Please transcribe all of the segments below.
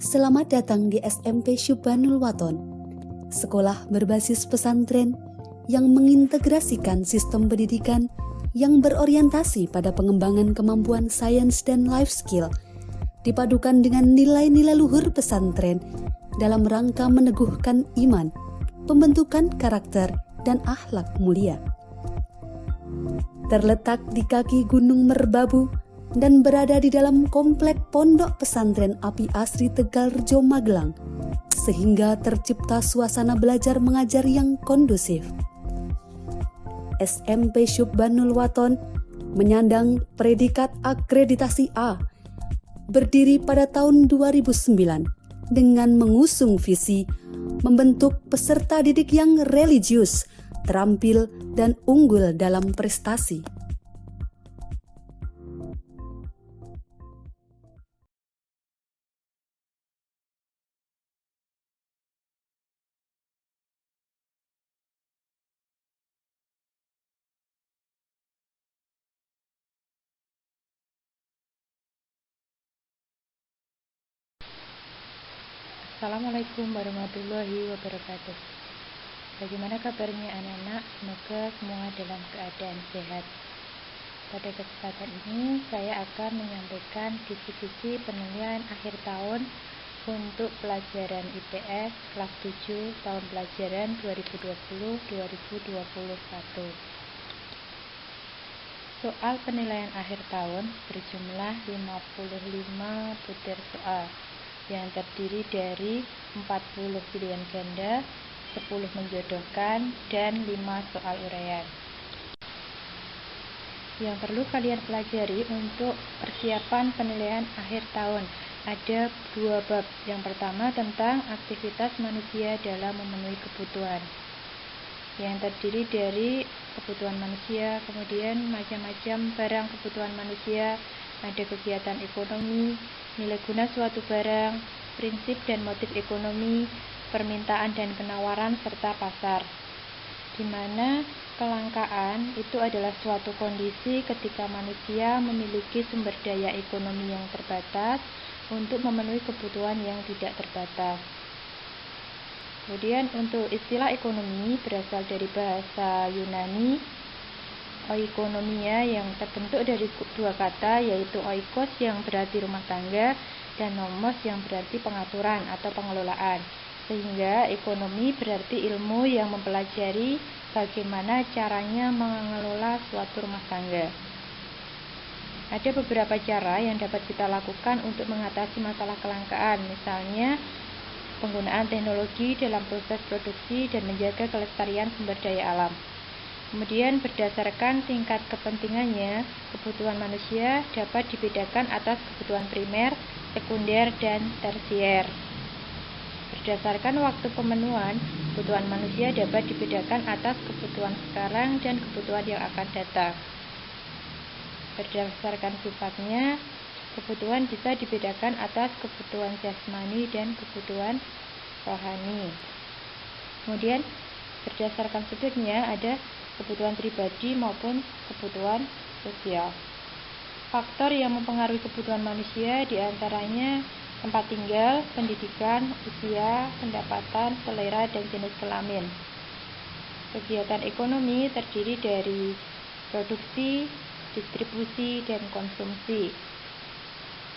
Selamat datang di SMP Syubhanul Waton, sekolah berbasis pesantren yang mengintegrasikan sistem pendidikan yang berorientasi pada pengembangan kemampuan sains dan life skill, dipadukan dengan nilai-nilai luhur pesantren dalam rangka meneguhkan iman, pembentukan karakter, dan akhlak mulia. Terletak di kaki Gunung Merbabu dan berada di dalam komplek Pondok Pesantren Api Asri Tegalrejo Magelang, sehingga tercipta suasana belajar mengajar yang kondusif. SMP Syubhanul Waton menyandang predikat akreditasi A, berdiri pada tahun 2009 dengan mengusung visi membentuk peserta didik yang religius, terampil, dan unggul dalam prestasi. Assalamualaikum warahmatullahi wabarakatuh. Bagaimana kabarnya anak-anak? Semoga semua dalam keadaan sehat. Pada kesempatan ini saya akan menyampaikan kisi-kisi penilaian akhir tahun untuk pelajaran IPS kelas 7 tahun pelajaran 2020-2021. Soal penilaian akhir tahun berjumlah 55 butir soal yang terdiri dari 40 pilihan ganda, 10 menjodohkan, dan 5 soal uraian. Yang perlu kalian pelajari untuk persiapan penilaian akhir tahun ada 2 bab. Yang pertama tentang aktivitas manusia dalam memenuhi kebutuhan, yang terdiri dari kebutuhan manusia, kemudian macam-macam barang kebutuhan manusia, ada kegiatan ekonomi, nilai guna suatu barang, prinsip dan motif ekonomi, permintaan dan penawaran, serta pasar. Di mana kelangkaan itu adalah suatu kondisi ketika manusia memiliki sumber daya ekonomi yang terbatas untuk memenuhi kebutuhan yang tidak terbatas. Kemudian untuk istilah ekonomi berasal dari bahasa Yunani oikonomia yang terbentuk dari 2 kata, yaitu oikos yang berarti rumah tangga dan nomos yang berarti pengaturan atau pengelolaan, sehingga ekonomi berarti ilmu yang mempelajari bagaimana caranya mengelola suatu rumah tangga. Ada beberapa cara yang dapat kita lakukan untuk mengatasi masalah kelangkaan, misalnya penggunaan teknologi dalam proses produksi dan menjaga kelestarian sumber daya alam. Kemudian berdasarkan tingkat kepentingannya, kebutuhan manusia dapat dibedakan atas kebutuhan primer, sekunder, dan tersier. Berdasarkan waktu pemenuhan, kebutuhan manusia dapat dibedakan atas kebutuhan sekarang dan kebutuhan yang akan datang. Berdasarkan sifatnya, kebutuhan bisa dibedakan atas kebutuhan jasmani dan kebutuhan rohani. Kemudian berdasarkan sudutnya ada kebutuhan pribadi maupun kebutuhan sosial. Faktor yang mempengaruhi kebutuhan manusia diantaranya tempat tinggal, pendidikan, usia, pendapatan, selera, dan jenis kelamin. Kegiatan ekonomi terdiri dari produksi, distribusi, dan konsumsi.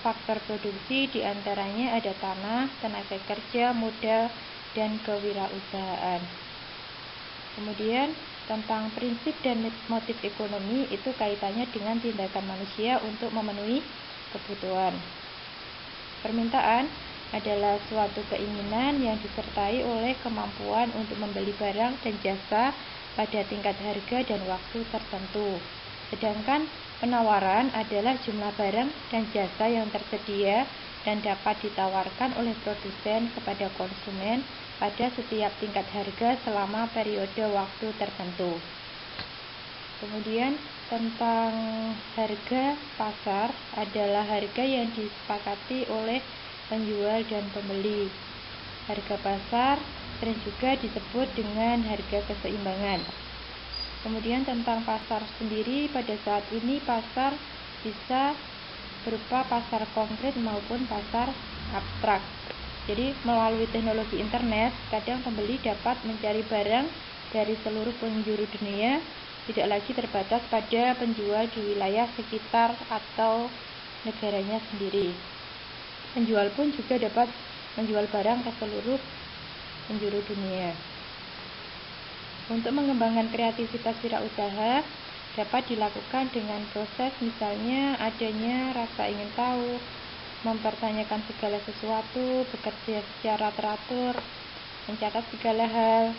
Faktor produksi diantaranya ada tanah, tenaga kerja, modal, dan kewirausahaan. Kemudian tentang prinsip dan motif ekonomi itu kaitannya dengan tindakan manusia untuk memenuhi kebutuhan. Permintaan adalah suatu keinginan yang disertai oleh kemampuan untuk membeli barang dan jasa pada tingkat harga dan waktu tertentu. Sedangkan penawaran adalah jumlah barang dan jasa yang tersedia dan dapat ditawarkan oleh produsen kepada konsumen pada setiap tingkat harga selama periode waktu tertentu. Kemudian tentang harga pasar adalah harga yang disepakati oleh penjual dan pembeli. Harga pasar sering juga disebut dengan harga keseimbangan. Kemudian tentang pasar sendiri, pada saat ini pasar bisa berupa pasar konkret maupun pasar abstrak. Jadi melalui teknologi internet, kadang pembeli dapat mencari barang dari seluruh penjuru dunia, tidak lagi terbatas pada penjual di wilayah sekitar atau negaranya sendiri. Penjual pun juga dapat menjual barang ke seluruh penjuru dunia. Untuk mengembangkan kreativitas wirausaha dapat dilakukan dengan proses misalnya adanya rasa ingin tahu, mempertanyakan segala sesuatu, bekerja secara teratur, mencatat segala hal,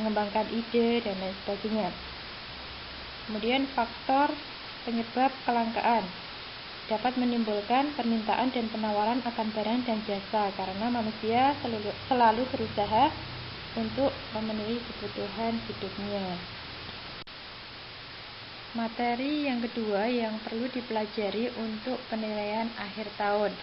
mengembangkan ide, dan lain sebagainya. Kemudian faktor penyebab kelangkaan dapat menimbulkan permintaan dan penawaran akan barang dan jasa karena manusia selalu berusaha untuk memenuhi kebutuhan hidupnya. Materi yang kedua yang perlu dipelajari untuk penilaian akhir tahun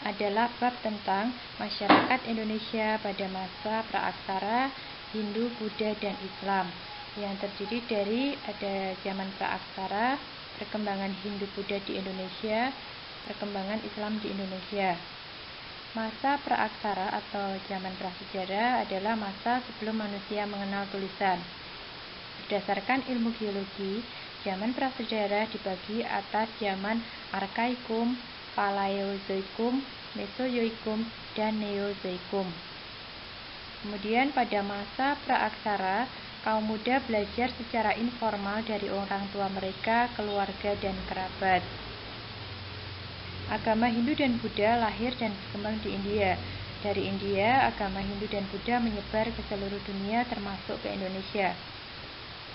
adalah bab tentang masyarakat Indonesia pada masa praaksara Hindu, Buddha, dan Islam yang terdiri dari ada zaman praaksara, perkembangan Hindu Buddha di Indonesia, perkembangan Islam di Indonesia. Masa praaksara atau zaman prasejarah adalah masa sebelum manusia mengenal tulisan. Berdasarkan ilmu geologi, zaman prasejarah dibagi atas zaman Arkaikum, Paleozoikum, Mesozoikum, dan Neozoikum. Kemudian pada masa praaksara, kaum muda belajar secara informal dari orang tua mereka, keluarga, dan kerabat. Agama Hindu dan Buddha lahir dan berkembang di India. Dari India, agama Hindu dan Buddha menyebar ke seluruh dunia termasuk ke Indonesia.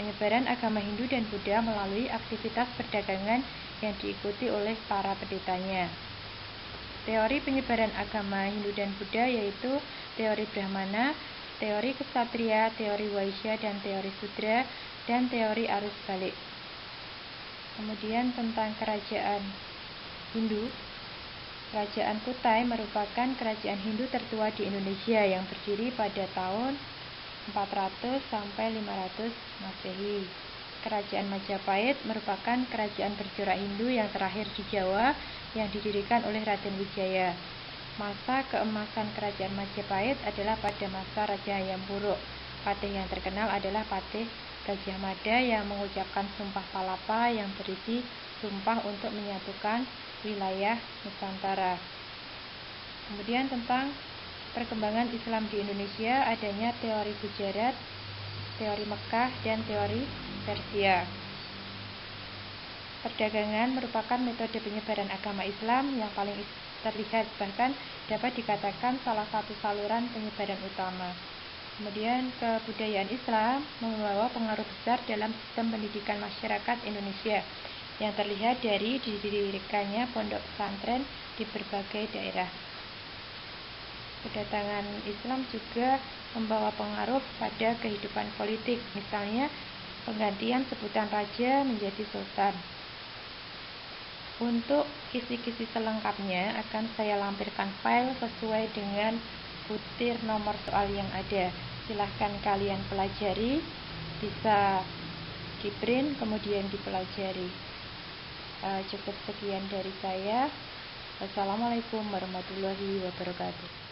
Penyebaran agama Hindu dan Buddha melalui aktivitas perdagangan yang diikuti oleh para pendetanya. Teori penyebaran agama Hindu dan Buddha yaitu teori Brahmana, teori Ksatria, teori Waisya, dan teori Sudra, dan teori arus balik. Kemudian tentang kerajaan Hindu. Kerajaan Kutai merupakan kerajaan Hindu tertua di Indonesia yang berdiri pada tahun 400 sampai 500 Masehi. Kerajaan Majapahit merupakan kerajaan bercorak Hindu yang terakhir di Jawa yang didirikan oleh Raden Wijaya. Masa keemasan kerajaan Majapahit adalah pada masa Raja Hayam Wuruk. Patih yang terkenal adalah Patih Gajah Mada yang mengucapkan Sumpah Palapa yang berisi sumpah untuk menyatukan wilayah Nusantara. Kemudian tentang perkembangan Islam di Indonesia, adanya teori Gujarat, teori Mekah, dan teori Persia. Perdagangan merupakan metode penyebaran agama Islam yang paling terlihat, bahkan dapat dikatakan salah satu saluran penyebaran utama. Kemudian kebudayaan Islam membawa pengaruh besar dalam sistem pendidikan masyarakat Indonesia yang terlihat dari didirikannya pondok pesantren di berbagai daerah. Kedatangan Islam juga membawa pengaruh pada kehidupan politik, misalnya penggantian sebutan raja menjadi sultan. Untuk kisi-kisi selengkapnya akan saya lampirkan file sesuai dengan butir nomor soal yang ada. Silahkan kalian pelajari, bisa di print kemudian dipelajari. Cukup sekian dari saya. Wassalamualaikum warahmatullahi wabarakatuh.